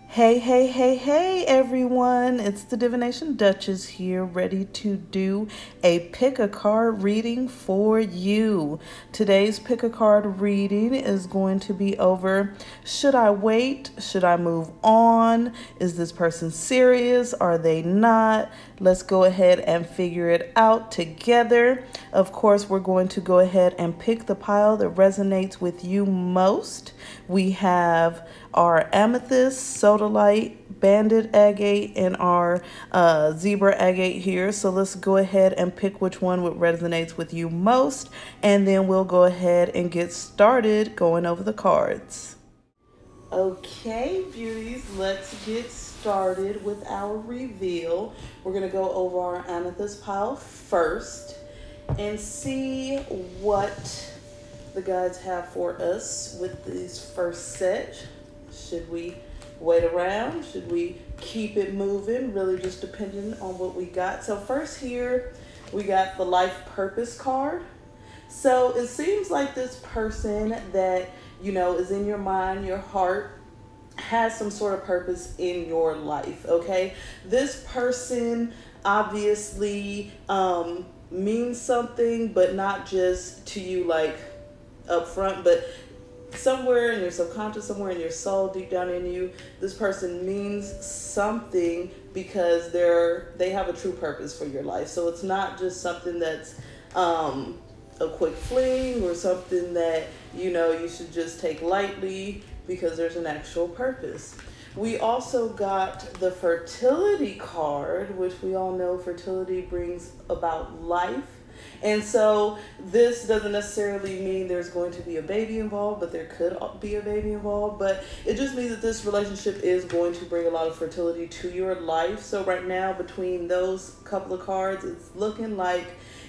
Hey, hey, hey, hey, everyone. It's the Divination Duchess here, ready to do a pick a card reading for you. Today's pick a card reading is going to be over should I wait? Should I move on? Is this person serious? Are they not? Let's go ahead and figure it out together. Of course, we're going to go ahead and pick the pile that resonates with you most. We have our Amethyst, Sodalite, Banded Agate, and our Zebra Agate here. So let's go ahead and pick which one resonates with you most, and then we'll go ahead and get started going over the cards. Okay, beauties, let's get started with our reveal. We're going to go over our Amethyst pile first and see what the guides have for us with these first set. Should we wait around? Should we keep it moving? Really just depending on what we got. So first here, we got the life purpose card. So it seems like this person that, you know, is in your mind, your heart, has some sort of purpose in your life, okay? This person obviously means something, but not just to you like up front, but somewhere in your subconscious, somewhere in your soul, deep down in you, this person means something because they have a true purpose for your life. So it's not just something that's a quick fling or something that, you know, you should just take lightly, because there's an actual purpose. We also got the fertility card, which we all know fertility brings about life. And so this doesn't necessarily mean there's going to be a baby involved, but there could be a baby involved. But it just means that this relationship is going to bring a lot of fertility to your life. So right now, between those couple of cards, it's looking like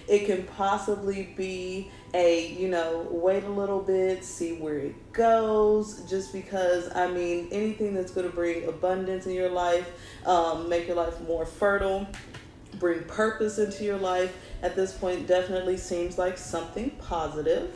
it can possibly be a, you know, wait a little bit, see where it goes, just because, I mean, anything that's going to bring abundance in your life, make your life more fertile, bring purpose into your life, at this point definitely seems like something positive.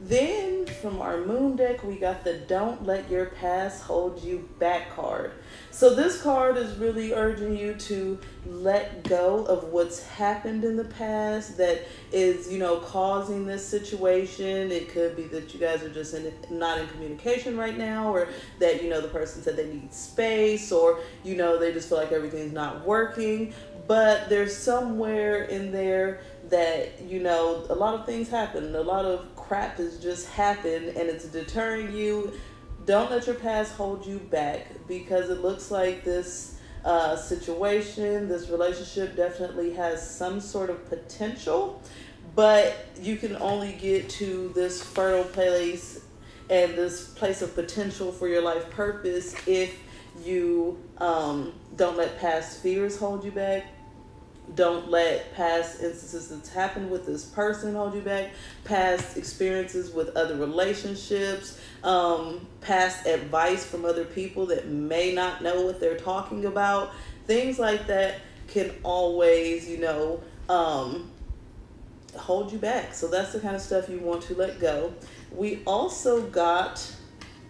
Then from our moon deck, we got the Don't Let Your Past Hold You Back card. So this card is really urging you to let go of what's happened in the past that is, you know, causing this situation. It could be that you guys are just not in communication right now, or that, you know, the person said they need space, or, you know, they just feel like everything's not working. But there's somewhere in there that, you know, a lot of things happen. A lot of crap has just happened and it's deterring you. Don't let your past hold you back, because it looks like this situation, this relationship definitely has some sort of potential, but you can only get to this fertile place and this place of potential for your life purpose if you don't let past fears hold you back. Don't let past instances that's happened with this person hold you back. Past experiences with other relationships, past advice from other people that may not know what they're talking about. Things like that can always, you know, hold you back. So that's the kind of stuff you want to let go. We also got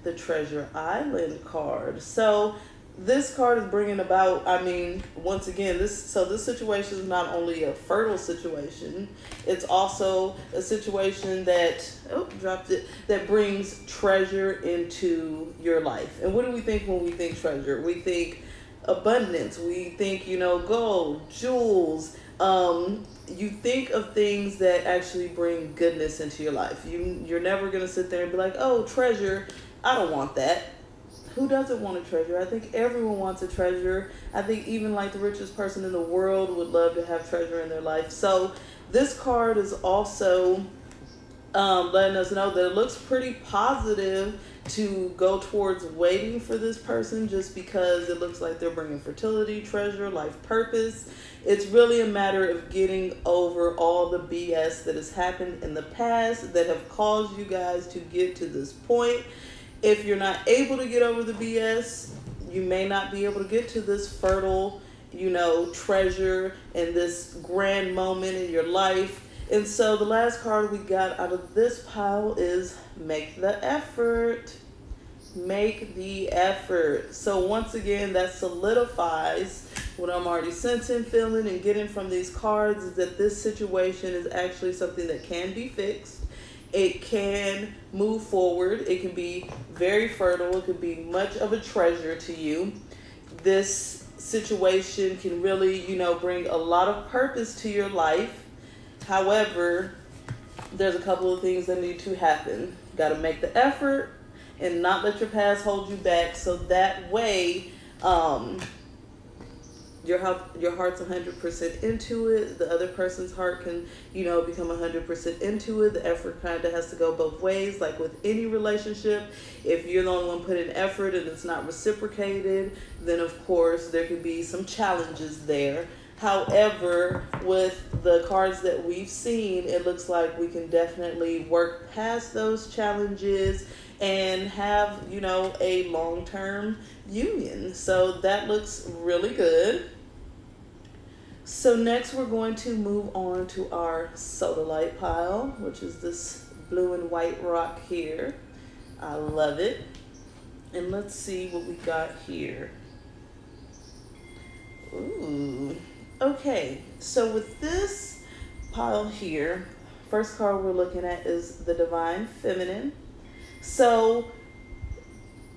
the Treasure Island card. So this card is bringing about, I mean, once again, this situation is not only a fertile situation, it's also a situation that, that brings treasure into your life. And what do we think when we think treasure? We think abundance. We think, you know, gold, jewels. You think of things that actually bring goodness into your life. You're never going to sit there and be like, oh, treasure, I don't want that. Who doesn't want a treasure? I think everyone wants a treasure. I think even like the richest person in the world would love to have treasure in their life. So this card is also letting us know that it looks pretty positive to go towards waiting for this person, just because it looks like they're bringing fertility, treasure, life purpose. It's really a matter of getting over all the BS that has happened in the past that have caused you guys to get to this point. If you're not able to get over the BS, you may not be able to get to this fertile, you know, treasure and this grand moment in your life. And so the last card we got out of this pile is Make the Effort. Make the effort. So once again, that solidifies what I'm already sensing, feeling, and getting from these cards, is that this situation is actually something that can be fixed. It can move forward. It can be very fertile. It could be much of a treasure to you. This situation can really, bring a lot of purpose to your life. However, there's a couple of things that need to happen. Got to make the effort and not let your past hold you back, so that way your heart's 100% into it. The other person's heart can, become 100% into it. The effort kind of has to go both ways. Like with any relationship, if you're the only one putting effort and it's not reciprocated, then of course there could be some challenges there. However, with the cards that we've seen, it looks like we can definitely work past those challenges and have, a long-term union. So that looks really good. So next we're going to move on to our Sodalite pile, which is this blue and white rock here. I love it. And let's see what we got here. Ooh. Okay, so with this pile here, first card we're looking at is the Divine Feminine. So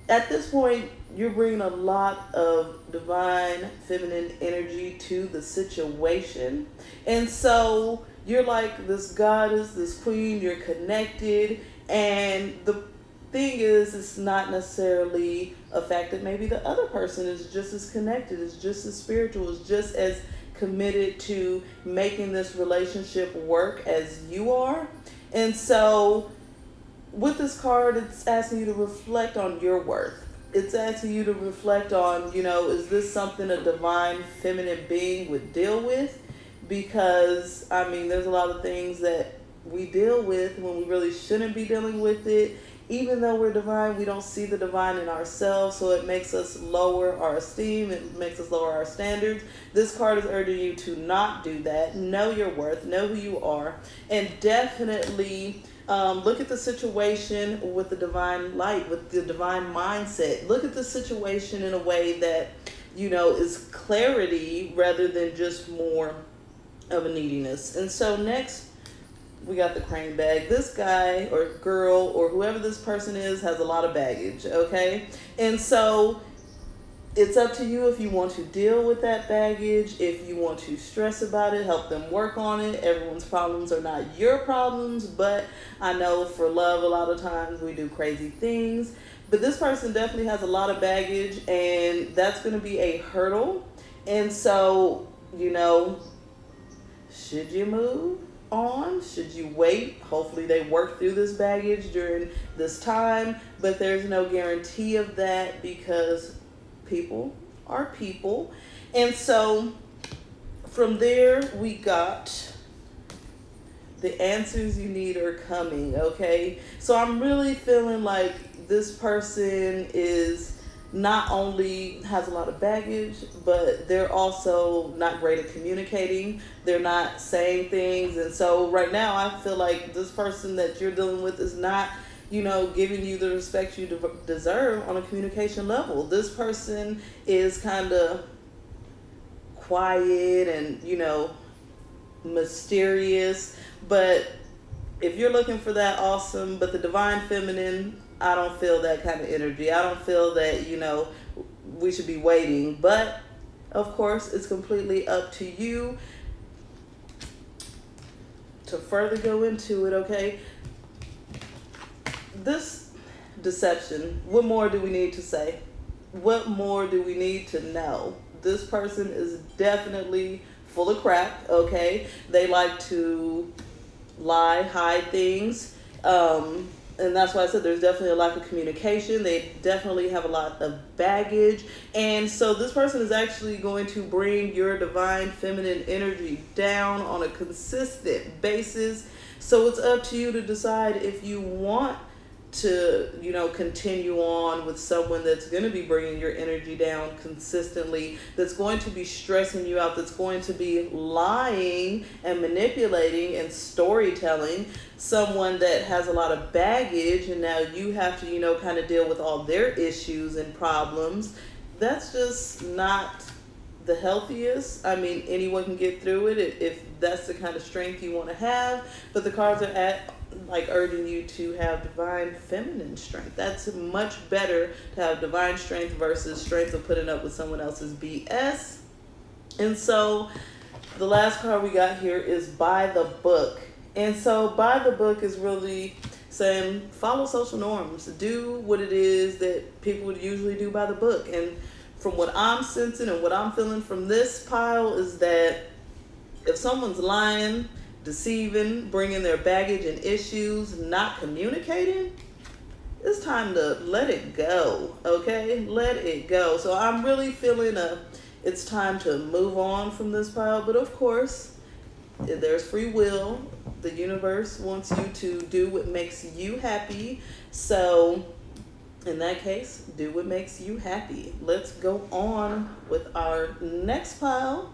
at this point, you're bringing a lot of divine feminine energy to the situation. And so you're like this goddess, this queen, you're connected. And the thing is, it's not necessarily a fact that maybe the other person is just as connected, is just as spiritual, is just as committed to making this relationship work as you are. And so with this card, it's asking you to reflect on your worth. It's asking you to reflect on, is this something a divine feminine being would deal with? Because, there's a lot of things that we deal with when we really shouldn't be dealing with it. Even though we're divine, we don't see the divine in ourselves, so it makes us lower our esteem. It makes us lower our standards. This card is urging you to not do that. Know your worth. Know who you are. And definitely look at the situation with the divine light, with the divine mindset. Look at the situation in a way that, is clarity rather than just more of a neediness. And so next, we got the crane bag. This guy or girl or whoever this person is has a lot of baggage, okay? And so it's up to you if you want to deal with that baggage, if you want to stress about it, help them work on it. Everyone's problems are not your problems, but I know for love, a lot of times we do crazy things. But this person definitely has a lot of baggage, and that's going to be a hurdle. And so, should you move on? Should you wait? Hopefully they work through this baggage during this time, but there's no guarantee of that because people are people. And so from there, we got the answers you need are coming, okay? So I'm really feeling like this person is not only has a lot of baggage, but they're also not great at communicating. They're not saying things. And so right now I feel like this person that you're dealing with is not, giving you the respect you deserve on a communication level. This person is kind of quiet and, mysterious. But if you're looking for that, awesome. But the divine feminine, I don't feel that kind of energy. I don't feel that, we should be waiting. But, of course, it's completely up to you to further go into it, okay? This deception, what more do we need to say? What more do we need to know? This person is definitely full of crap, okay? They like to lie, hide things. And that's why I said there's definitely a lack of communication. They definitely have a lot of baggage. And so this person is actually going to bring your divine feminine energy down on a consistent basis. So it's up to you to decide if you want to, you know, continue on with someone that's going to be bringing your energy down consistently, that's going to be stressing you out, that's going to be lying and manipulating and storytelling, someone that has a lot of baggage, and now you have to, you know, kind of deal with all their issues and problems. That's just not the healthiest. I mean, anyone can get through it if that's the kind of strength you want to have, but the cards are urging you to have divine feminine strength. That's much better to have divine strength versus strength of putting up with someone else's BS. And so the last card we got here is by the book. And so by the book is really saying follow social norms, do what it is that people would usually do by the book. And from what I'm sensing and what I'm feeling from this pile is that if someone's lying, deceiving, bringing their baggage and issues, not communicating, it's time to let it go, okay? Let it go. So I'm really feeling it's time to move on from this pile. But of course, there's free will. The universe wants you to do what makes you happy. So in that case, do what makes you happy. Let's go on with our next pile.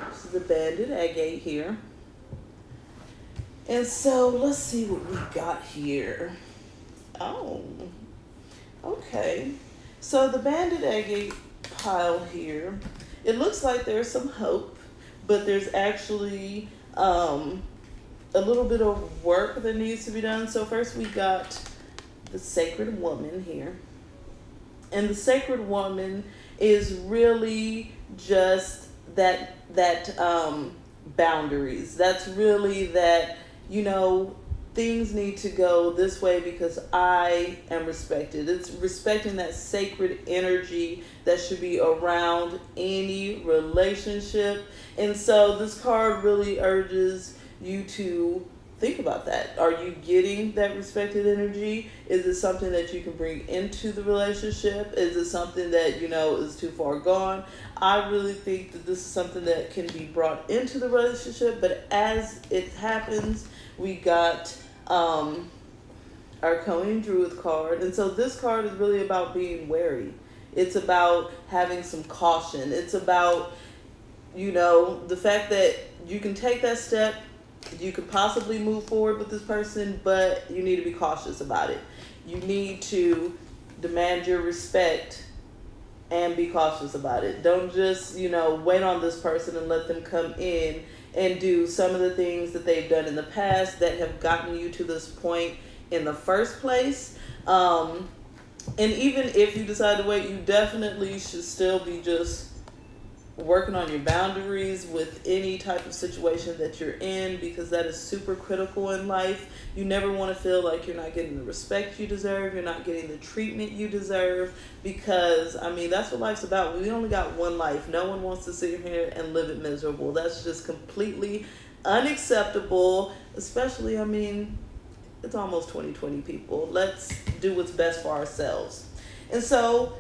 This is the Banded Agate here. And so let's see what we got here. Oh, okay. So the Banded Agate pile here, it looks like there's some hope, but there's actually a little bit of work that needs to be done. So first we got the Sacred Woman here. And the Sacred Woman is really just that boundaries. That's really that, you know, things need to go this way because I am respected. It's respecting that sacred energy that should be around any relationship. And so this card really urges you to think about that. Are you getting that respected energy? Is it something that you can bring into the relationship? Is it something that, you know, is too far gone? I really think that this is something that can be brought into the relationship, but as it happens, we got our Coney Druid card. And so this card is really about being wary. It's about having some caution. It's about, you know, the fact that you can take that step, you could possibly move forward with this person, but you need to be cautious about it. You need to demand your respect and be cautious about it. Don't just, you know, wait on this person and let them come in and do some of the things that they've done in the past that have gotten you to this point in the first place. And even if you decide to wait, you definitely should still be just working on your boundaries with any type of situation that you're in, because that is super critical in life. You never want to feel like you're not getting the respect you deserve, you're not getting the treatment you deserve, because I mean, that's what life's about. We only got one life. No one wants to sit here and live it miserable. That's just completely unacceptable, especially, I mean, it's almost 2020, people. Let's do what's best for ourselves. And so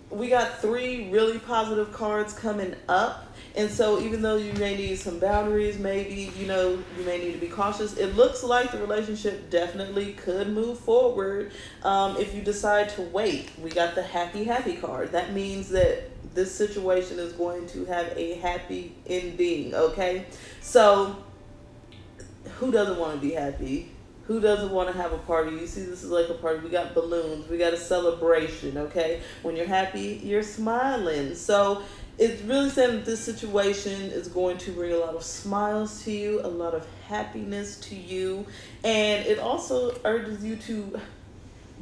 we got 3 really positive cards coming up. And so even though you may need some boundaries, maybe, you know, you may need to be cautious, it looks like the relationship definitely could move forward if you decide to wait. We got the happy card. That means that this situation is going to have a happy ending, okay? So who doesn't want to be happy? Who doesn't want to have a party? You see, this is like a party. We got balloons. We got a celebration, okay? When you're happy, you're smiling. So it's really saying that this situation is going to bring a lot of smiles to you, a lot of happiness to you. And it also urges you to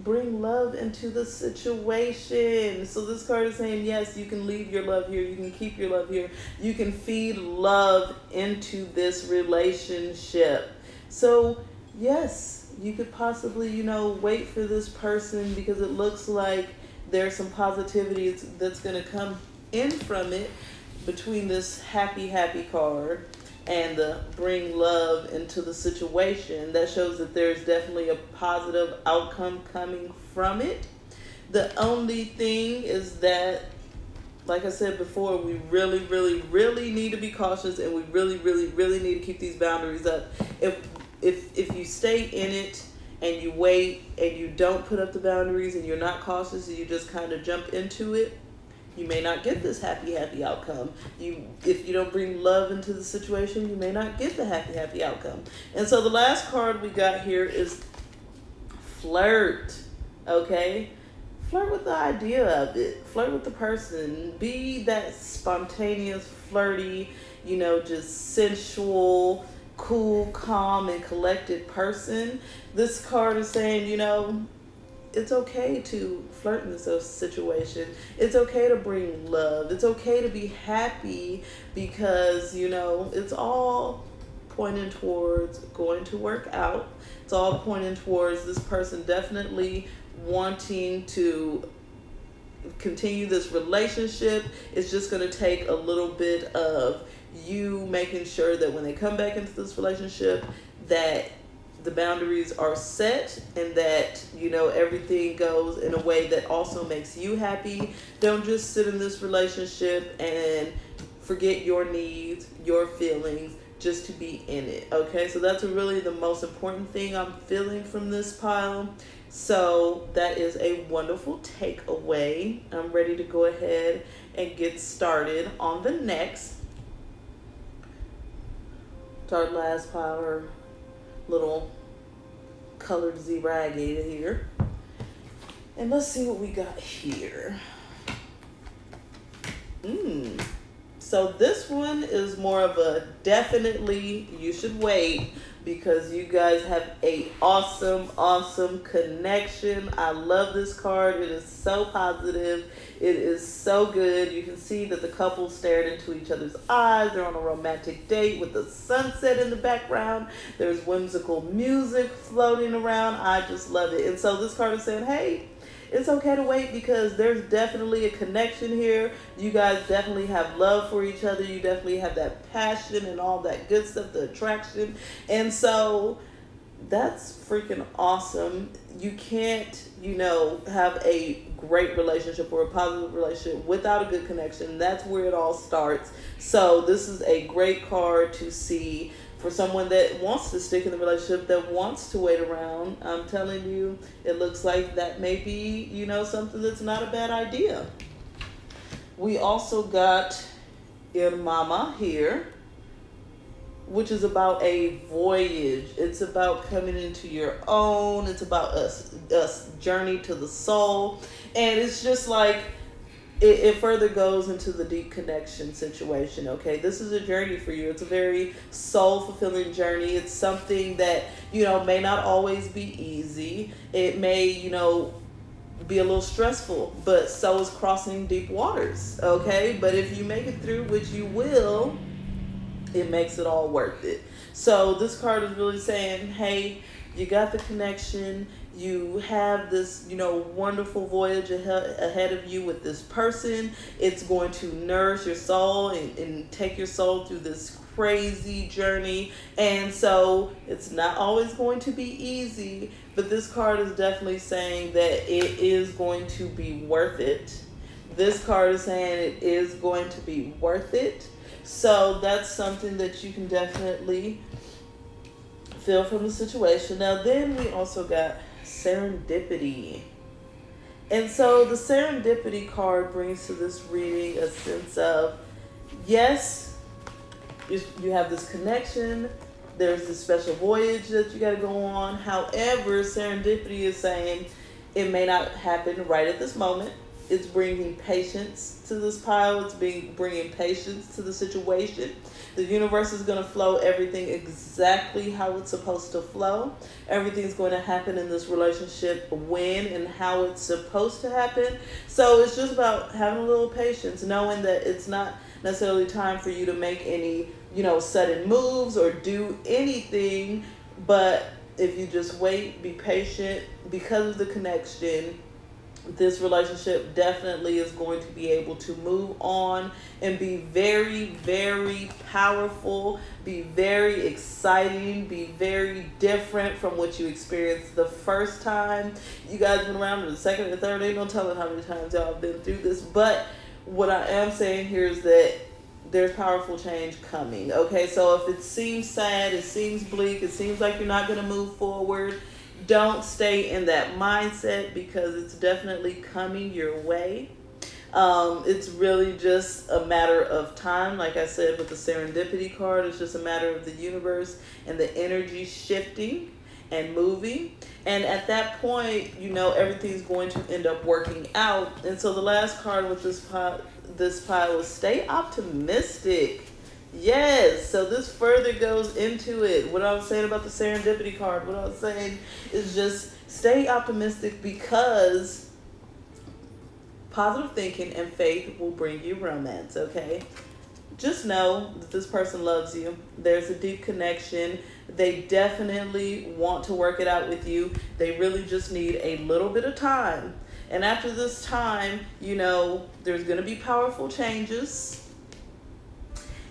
bring love into the situation. So this card is saying, yes, you can leave your love here. You can keep your love here. You can feed love into this relationship. So yes, you could possibly, you know, wait for this person because it looks like there's some positivity that's going to come in from it between this happy card and the bring love into the situation. That shows that there's definitely a positive outcome coming from it. The only thing is that, like I said before, we really need to be cautious, and we really need to keep these boundaries up. If you stay in it and you wait and you don't put up the boundaries and you're not cautious and you just kind of jump into it, you may not get this happy outcome. If you don't bring love into the situation, you may not get the happy outcome. And so the last card we got here is flirt. Okay? Flirt with the idea of it. Flirt with the person. Be that spontaneous, flirty, just sensual, cool, calm, and collected person. This card is saying, it's okay to flirt in this situation. It's okay to bring love. It's okay to be happy because, it's all pointing towards going to work out. It's all pointing towards this person definitely wanting to continue this relationship. It's just going to take a little bit of you making sure that when they come back into this relationship that the boundaries are set and that everything goes in a way that also makes you happy. Don't just sit in this relationship and forget your needs, your feelings, just to be in it. Okay, so that's really the most important thing I'm feeling from this pile. So that is a wonderful takeaway. I'm ready to go ahead and get started on the next. Our last pile, our little colored zebra agate here. And let's see what we got here. So this one is more of a definitely you should wait, because you guys have a awesome connection. I love this card. It is so positive. It is so good. You can see that the couple stared into each other's eyes. They're on a romantic date with the sunset in the background. There's whimsical music floating around. I just love it. And so this card is saying, hey, it's okay to wait because there's definitely a connection here. You guys definitely have love for each other. You definitely have that passion and all that good stuff, the attraction. And so that's freaking awesome. You can't, have a great relationship or a positive relationship without a good connection. That's where it all starts. So this is a great card to see for someone that wants to stick in the relationship, that wants to wait around. I'm telling you, it looks like that may be, something that's not a bad idea. We also got Mama here, which is about a voyage. It's about coming into your own. It's about us journey to the soul. And it's just like, it further goes into the deep connection situation, okay? This is a journey for you. It's a very soul-fulfilling journey. It's something that, may not always be easy. It may, be a little stressful, but so is crossing deep waters, okay? But if you make it through, which you will, it makes it all worth it. So this card is really saying, hey, you got the connection. You have this, wonderful voyage ahead of you with this person. It's going to nourish your soul and take your soul through this crazy journey. And so it's not always going to be easy, but this card is definitely saying that it is going to be worth it. This card is saying it is going to be worth it. So that's something that you can definitely feel from the situation. Now then we also got serendipity. And so the serendipity card brings to this reading a sense of, yes, you have this connection. There's this special voyage that you got to go on. However, serendipity is saying it may not happen right at this moment. It's bringing patience to this pile. It's bringing patience to the situation. The universe is going to flow everything exactly how it's supposed to flow. Everything's going to happen in this relationship when and how it's supposed to happen. So it's just about having a little patience, knowing that it's not necessarily time for you to make any, sudden moves or do anything. But if you just wait, be patient, because of the connection, this relationship definitely is going to be able to move on and be very, very powerful, be very exciting, be very different from what you experienced the first time. You guys been around for the second and third. Ain't no telling how many times y'all have been through this. But what I am saying here is that there's powerful change coming. Okay, so if it seems sad, it seems bleak, it seems like you're not going to move forward, don't stay in that mindset because it's definitely coming your way. It's really just a matter of time. Like I said, with the serendipity card, it's just a matter of the universe and the energy shifting and moving. And at that point, you know, everything's going to end up working out. And so the last card with this pile was stay optimistic. Yes, so this further goes into it. What I was saying about the serendipity card, what I was saying is just stay optimistic because positive thinking and faith will bring you romance, okay? Just know that this person loves you. There's a deep connection. They definitely want to work it out with you. They really just need a little bit of time. And after this time, you know, there's going to be powerful changes.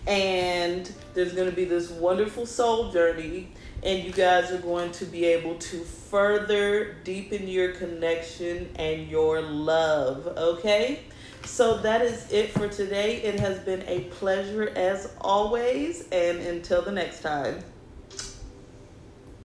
And there's going to be this wonderful soul journey. And you guys are going to be able to further deepen your connection and your love, okay? So that is it for today. It has been a pleasure as always. And until the next time.